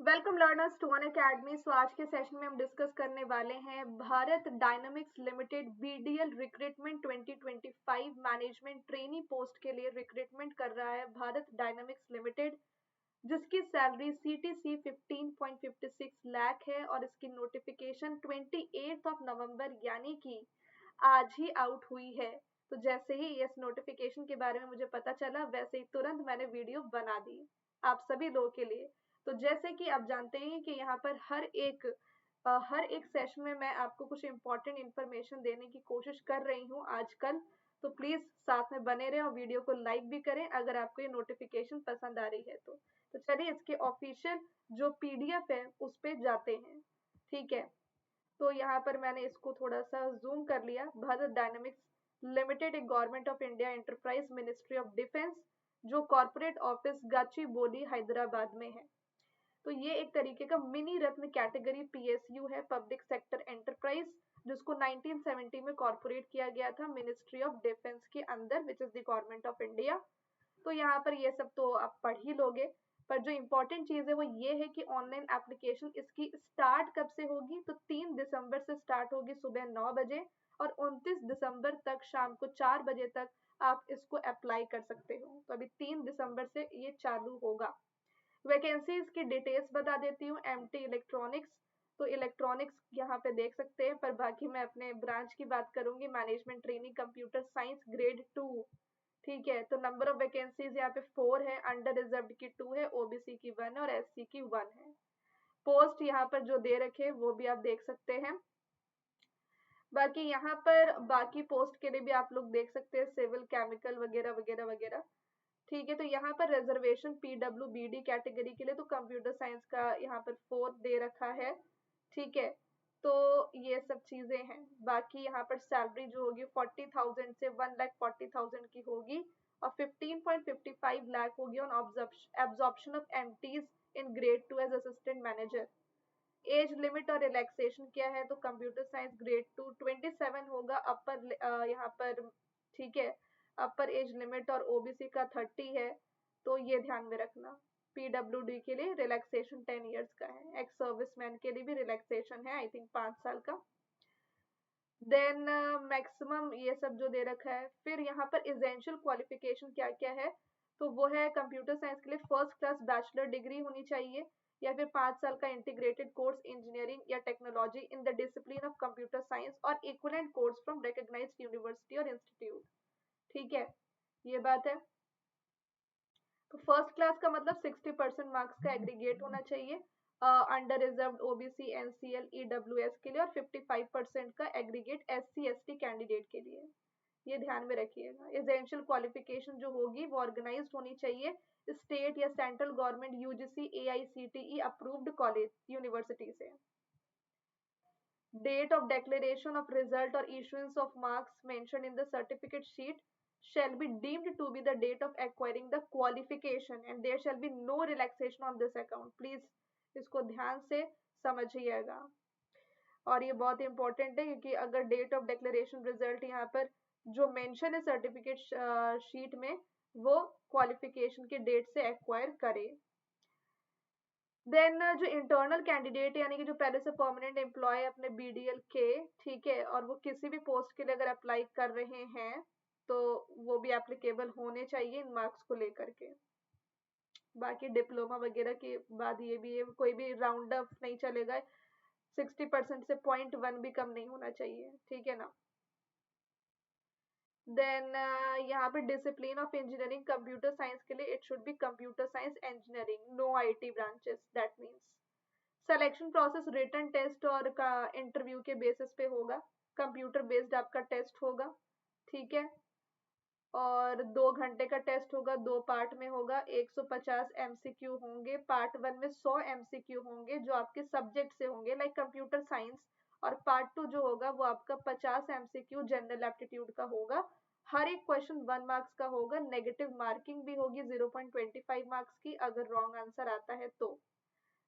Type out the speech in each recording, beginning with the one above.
Welcome learners to Unacademy. So आज के session में हम डिस्कस करने वाले हैं Bharat dynamics limited BDL recruitment 2025 management trainee post के लिए रिक्रूटमेंट कर रहा है भारत डायनामिक्स लिमिटेड, जिसकी सैलरी सीटीसी 15.56 लाख है और इसकी नोटिफिकेशन 28 नवंबर यानी कि आज ही आउट हुई है। तो जैसे ही इस नोटिफिकेशन के बारे में मुझे पता चला, वैसे ही तुरंत मैंने वीडियो बना दी आप सभी लोगों के लिए। तो जैसे कि आप जानते हैं कि यहाँ पर हर एक सेशन में मैं आपको कुछ इम्पोर्टेंट इन्फॉर्मेशन देने की कोशिश कर रही हूँ आजकल। तो प्लीज साथ में बने रहें और वीडियो को लाइक भी करें अगर आपको ये नोटिफिकेशन पसंद आ रही है तो चलिए इसके ऑफिशियल जो पीडीएफ है उस पे जाते हैं। ठीक है, तो यहाँ पर मैंने इसको थोड़ा सा जूम कर लिया। भारत डायनामिक्स लिमिटेड एक government of India enterprise ministry of defence, जो कॉर्पोरेट ऑफिस गाचीबोली हैदराबाद में है। तो ये एक तरीके का मिनी रत्न कैटेगरी पीएसयू है, पब्लिक सेक्टर एंटरप्राइज, जिसको 1970 में कॉर्पोरेट किया गया था मिनिस्ट्री ऑफ डिफेंस के अंदर, which is the government of India. तो यहाँ पर ये सब तो आप पढ़ ही लोगे, पर जो इम्पोर्टेंट चीज है वो ये है कि ऑनलाइन एप्लीकेशन इसकी स्टार्ट कब से होगी। तो 3 दिसंबर से स्टार्ट होगी सुबह 9 बजे और 29 दिसंबर तक शाम को 4 बजे तक आप इसको अप्लाई कर सकते हो। तो अभी 3 दिसंबर से ये चालू होगा। वैकेंसीज की डिटेल्स बता देती हूँ। एमटी इलेक्ट्रॉनिक्स, तो इलेक्ट्रॉनिक्स यहाँ पे देख सकते हैं, पर बाकी मैं अपने ब्रांच की बात करूंगी, management training computer science grade 2। ठीक है, तो नंबर ऑफ वैकेंसीज यहाँ पे 4 है, अंडर रिजर्व की 2 है, ओबीसी की 1 है और एससी की 1 है। पोस्ट यहाँ पर जो दे रखे वो भी आप देख सकते हैं। बाकी यहाँ पर बाकी पोस्ट के लिए भी आप लोग देख सकते हैं, सिविल, केमिकल वगैरह वगैरह वगैरह। ठीक है, तो यहाँ पर रिजर्वेशन पीडब्ल्यूबीडी कैटेगरी के लिए तो कंप्यूटर साइंस का यहाँ पर 4 दे रखा है। ठीक है, तो ये सब चीजें हैं। बाकी यहाँ पर सैलरी जो होगी 40,000 से 1,40,000 की होगी और 15.55 लाख होगी on absorption of MTs in grade 2 as assistant manager. Age limit और रिलैक्सेशन क्या है, तो कंप्यूटर साइंस ग्रेड 2 27 होगा अपर यहाँ पर। ठीक है, अपर एज लिमिट और ओबीसी का 30 है, तो ये ध्यान में रखना। पीडब्ल्यूडी के लिए रिलैक्सेशन 10 इयर्स का है, एक्स सर्विसमैन के लिए भी रिलैक्सेशन है आई थिंक 5 साल का। देन मैक्सिमम ये सब जो दे रखा है। फिर यहाँ पर एसेंशियल क्वालिफिकेशन क्या क्या है, तो वो है कंप्यूटर साइंस के लिए फर्स्ट क्लास बैचलर डिग्री होनी चाहिए या फिर 5 साल का इंटीग्रेटेड कोर्स इंजीनियरिंग या technology in the discipline of computer science और equivalent course from recognised university और इंस्टीट्यूट। ठीक है, ये बात है। तो फर्स्ट क्लास का मतलब 60% मार्क्स का एग्रीगेट होना चाहिए under reserve OBC NCL EWS के लिए और 55% का एग्रीगेट एससी एसटी कैंडिडेट के लिए। ये ध्यान में रखिएगा। एसेंशियल क्वालिफिकेशन जो होगी वो ऑर्गेनाइज्ड होनी चाहिए स्टेट या central government UGC AICTE approved college university से। Date of declaration of result or issuance of marks mentioned in the certificate sheet shall be deemed to be the date of acquiring the qualification and there shall be no relaxation on this account. Please इसको ध्यान से समझिएगा और ये बहुत important है, क्योंकि अगर डेट ऑफ डिक्लेरेशन रिजल्ट यहाँ पर जो मेंशन है सर्टिफिकेट शीट में, वो क्वालिफिकेशन के डेट से एक्वायर करे। देन जो इंटरनल कैंडिडेट यानी कि जो पहले से परमानेंट एम्प्लॉय अपने बीडीएल के, ठीक है, और वो किसी भी पोस्ट के लिए अगर अप्लाई कर रहे हैं तो वो भी एप्लीकेबल होने चाहिए इन मार्क्स को लेकर के। बाकी डिप्लोमा वगैरह के बाद ये भी है, कोई भी राउंड अप नहीं चलेगा, 60% से 0.1 भी कम नहीं होना चाहिए। ठीक है ना। देन यहाँ पे discipline of engineering computer science के लिए it should be computer science engineering, no IT branches. That means selection process written test और का इंटरव्यू के बेसिस पे होगा, कंप्यूटर बेस्ड आपका टेस्ट होगा। ठीक है, और 2 घंटे का टेस्ट होगा, 2 पार्ट में होगा, 150 एमसीक्यू होंगे। पार्ट 1 में 100 एमसीक्यू होंगे जो आपके सब्जेक्ट से होंगे लाइक कंप्यूटर साइंस, और पार्ट 2 जो होगा वो आपका 50 एमसीक्यू जनरल एप्टीट्यूड का होगा। हर एक क्वेश्चन 1 मार्क्स का होगा, नेगेटिव मार्किंग भी होगी 0.25 मार्क्स की अगर रॉन्ग आंसर आता है तो।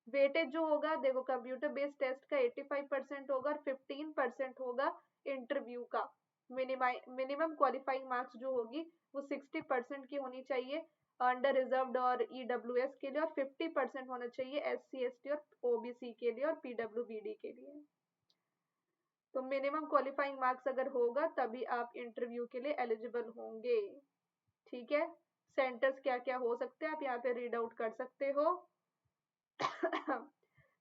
वेटेज जो होगा देखो, कंप्यूटर बेस्ड टेस्ट का 85% होगा और 15% होगा इंटरव्यू का। मिनिमम क्वालिफाइंग मार्क्स जो होगी वो 60% की होनी चाहिए अंडर रिजर्व्ड और EWS के लिए, और 50% होना चाहिए SC ST और OBC के लिए और PWBD के लिए। तो मिनिमम क्वालिफाइंग मार्क्स अगर होगा तभी आप इंटरव्यू के लिए एलिजिबल होंगे। ठीक है, सेंटर्स क्या क्या हो सकते हैं आप यहाँ पे रीड आउट कर सकते हो।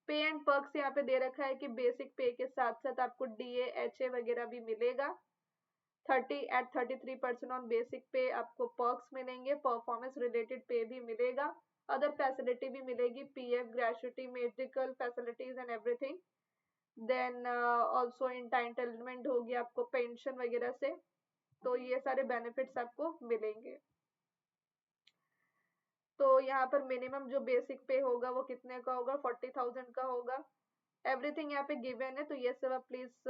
पे एंड पर्क्स यहाँ पे दे रखा है कि बेसिक पे के साथ साथ आपको DA HA वगैरह भी मिलेगा। 33% ऑन बेसिक पे आपको पर्क्स मिलेंगे, परफॉर्मेंस रिलेटेड पे भी मिलेगा, अदर फैसिलिटी भी मिलेगी, PF, gratuity, medical facilities and everything. Then also entitlement होगी आपको पेंशन वगैरह से, तो ये सारे बेनिफिट्स आपको मिलेंगे। तो यहाँ पर मिनिमम जो बेसिक पे होगा वो कितने का होगा, 40,000 का होगा। एवरीथिंग यहाँ पे गिवन है, तो ये सब आप प्लीज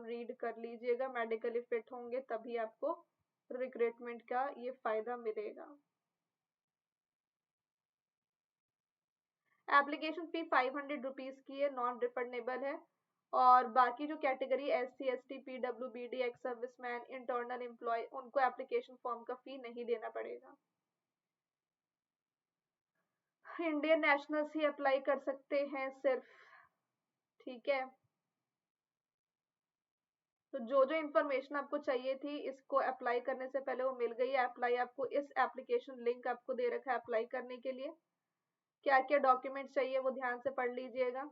रीड कर लीजिएगा। मेडिकली फिट होंगे तभी आपको रिक्रूटमेंट का ये फायदा मिलेगा। एप्लीकेशन फी 500 रुपीज की है, नॉन रिफंडेबल है। और बाकी जो category SC ST PWBD ex serviceman, internal employ, उनको एप्लीकेशन फॉर्म का फी नहीं देना पड़ेगा। इंडियन नेशनल्स ही अप्लाई कर सकते हैं सिर्फ। ठीक है, तो जो जो इन्फॉर्मेशन आपको चाहिए थी इसको अप्लाई करने से पहले वो मिल गई है। अप्लाई आपको इस एप्लीकेशन लिंक आपको दे रखा है अप्लाई करने के लिए। क्या क्या डॉक्यूमेंट्स चाहिए वो ध्यान से पढ़ लीजिएगा।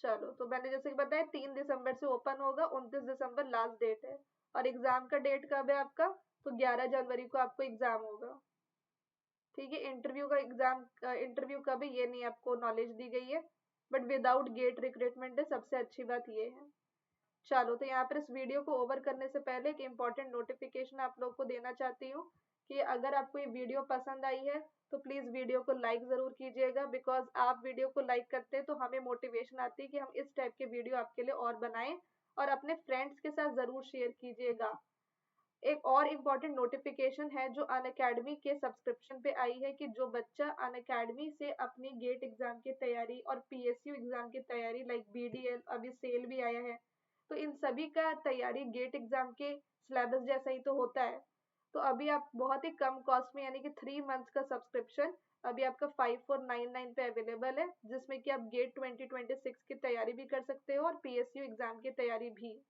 चलो, तो मैंने जैसे कि बताया 3 दिसंबर से ओपन होगा, 29 दिसंबर लास्ट डेट है। और एग्जाम का डेट कब है आपका, तो 11 जनवरी को आपको एग्जाम होगा। ठीक है, इंटरव्यू का एग्जाम इंटरव्यू कब है ये नहीं आपको नॉलेज दी गई है, बट विदाउट गेट रिक्रूटमेंट है, सबसे अच्छी बात ये है। चलो, तो यहाँ पर इस वीडियो को ओवर करने से पहले एक इम्पॉर्टेंट नोटिफिकेशन आप लोग को देना चाहती हूँ कि अगर आपको ये वीडियो पसंद आई है तो प्लीज वीडियो को लाइक जरूर कीजिएगा। बिकॉज आप वीडियो को लाइक करते हैं तो हमें मोटिवेशन आती है कि हम इस टाइप के वीडियो आपके लिए और बनाएं, और अपने फ्रेंड्स के साथ जरूर शेयर कीजिएगा। एक और इम्पॉर्टेंट नोटिफिकेशन है जो अनअकैडमी के सब्सक्रिप्शन पे आई है कि जो बच्चा अनअकैडमी से अपनी गेट एग्जाम की तैयारी और PSU एग्जाम की तैयारी, लाइक BDL, अभी सेल भी आया है, तो इन सभी का तैयारी गेट एग्जाम के सिलेबस जैसा ही तो होता है। तो अभी आप बहुत ही कम कॉस्ट में, यानी कि 3 मंथ्स का सब्सक्रिप्शन अभी आपका 5499 पे अवेलेबल है, जिसमें कि आप गेट 2026 की तैयारी भी कर सकते हो और PSU एग्जाम की तैयारी भी।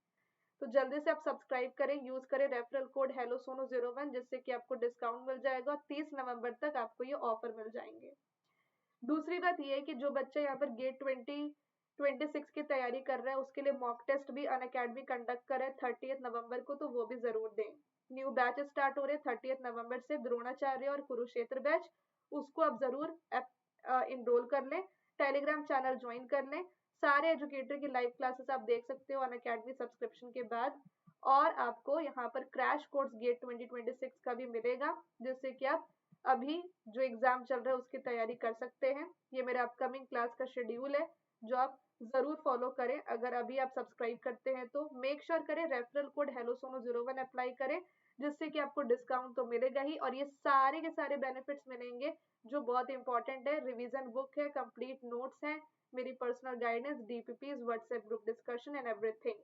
तो जल्दी से आप सब्सक्राइब करें, यूज करें रेफरल कोड HelloSonu01, जिससे कि आपको डिस्काउंट मिल जाएगा और 30 नवंबर तक आपको ये ऑफर मिल जाएंगे। दूसरी बात ये है कि जो बच्चा यहाँ पर गेट 2026 की तैयारी कर रहा है उसके लिए मॉक टेस्ट भी अनअकैडमी कंडक्ट कर रहा है 30 नवंबर को, तो वो भी जरूर दें। न्यू बैच स्टार्ट हो रहे 30 नवंबर से, द्रोणाचार्य और कुरुक्षेत्र बैच, उसको आप जरूर इनरोल कर लें, टेलीग्राम चैनल ज्वाइन कर लें। सारे एजुकेटर की लाइव क्लासेस आप देख सकते हो अनअकैडमी सब्सक्रिप्शन के बाद। और आपको यहाँ पर क्रैश कोर्स गेट 2026 का भी मिलेगा, जिससे कि आप अभी जो एग्जाम चल रहा है उसकी तैयारी कर सकते हैं। ये मेरा अपकमिंग क्लास का शेड्यूल है जो आप जरूर फॉलो करें। अगर अभी आप सब्सक्राइब करते हैं तो मेक श्योर करें रेफरल कोड HelloSonu01 अप्लाई करें, जिससे कि आपको डिस्काउंट तो मिलेगा ही, और ये सारे के सारे बेनिफिट्स मिलेंगे जो बहुत इंपॉर्टेंट है। रिवीजन बुक है, कंप्लीट नोट्स हैं, मेरी personal guidance, DPPs, WhatsApp group discussion and everything.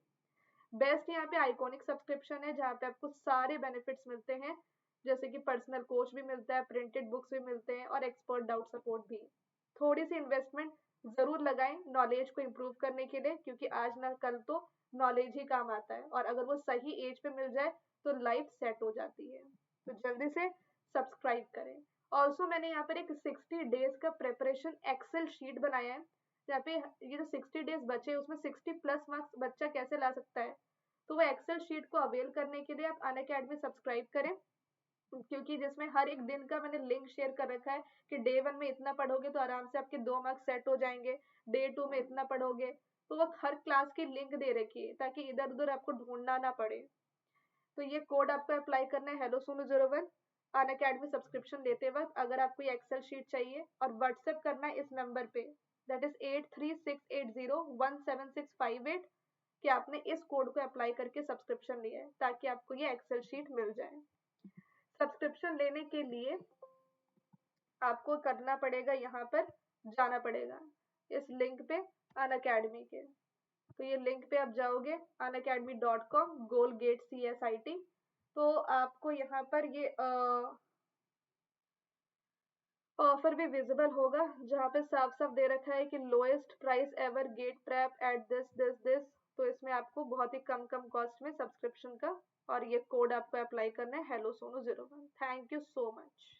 Best यहाँ पे आइकॉनिक सब्सक्रिप्शन है जहाँ पे आपको सारे बेनिफिट्स मिलते हैं, जैसे कि पर्सनल कोच भी मिलता है, प्रिंटेड बुक्स भी मिलते हैं और एक्सपर्ट डाउट सपोर्ट भी। थोड़ी सी इन्वेस्टमेंट जरूर लगाएं नॉलेज को इम्प्रूव करने के लिए, क्योंकि आज ना कल तो नॉलेज ही काम आता है, और अगर वो सही एज पे मिल जाए तो लाइफ सेट हो जाती है। तो जल्दी से सब्सक्राइब करें। ऑल्सो मैंने यहाँ पर एक 60 डेज का प्रेपरेशन एक्सेल शीट बनाया है, जहाँ पे ये जो 60 डेज बचे उसमें 60+ मार्क्स बच्चा कैसे ला सकता है। तो वो एक्सेल शीट को अवेल करने के लिए आप अनअकैडमी सब्सक्राइब करें, क्योंकि जिसमें हर एक दिन का मैंने लिंक शेयर कर रखा है कि डे 1 में इतना पढ़ोगे तो आराम से आपके 2 मार्क्स सेट हो जाएंगे, डे 2 में इतना पढ़ोगे, तो वो हर क्लास की लिंक दे रखी है ताकि इधर उधर आपको ढूंढना ना पड़े। तो ये कोड आपको अप्लाई करना है HelloSonu01 अनअकैडमी सब्सक्रिप्शन लेते वक्त। अगर आपको ये एक्सेल शीट चाहिए और व्हाट्सएप करना है इस नंबर पे, दैट इज 8368017658, कि आपने इस कोड को अप्लाई करके सब्सक्रिप्शन लिया है, ताकि आपको ये एक्सेल शीट मिल जाए। सब्सक्रिप्शन लेने के लिए आपको करना पड़ेगा, यहाँ पर जाना पड़ेगा इस लिंक पे अनअकैडमी के। तो ये लिंक पे आप जाओगे unacademy.com/goalgatecsit। तो आपको यहाँ पर ये ऑफर भी विजिबल होगा जहाँ पे साफ साफ दे रखा है कि lowest price ever get trap at this. तो इसमें आपको बहुत ही कम कम कॉस्ट में सब्सक्रिप्शन का और ये कोड आपको अप्लाई करना है, hello Sonu 01। Thank you so much.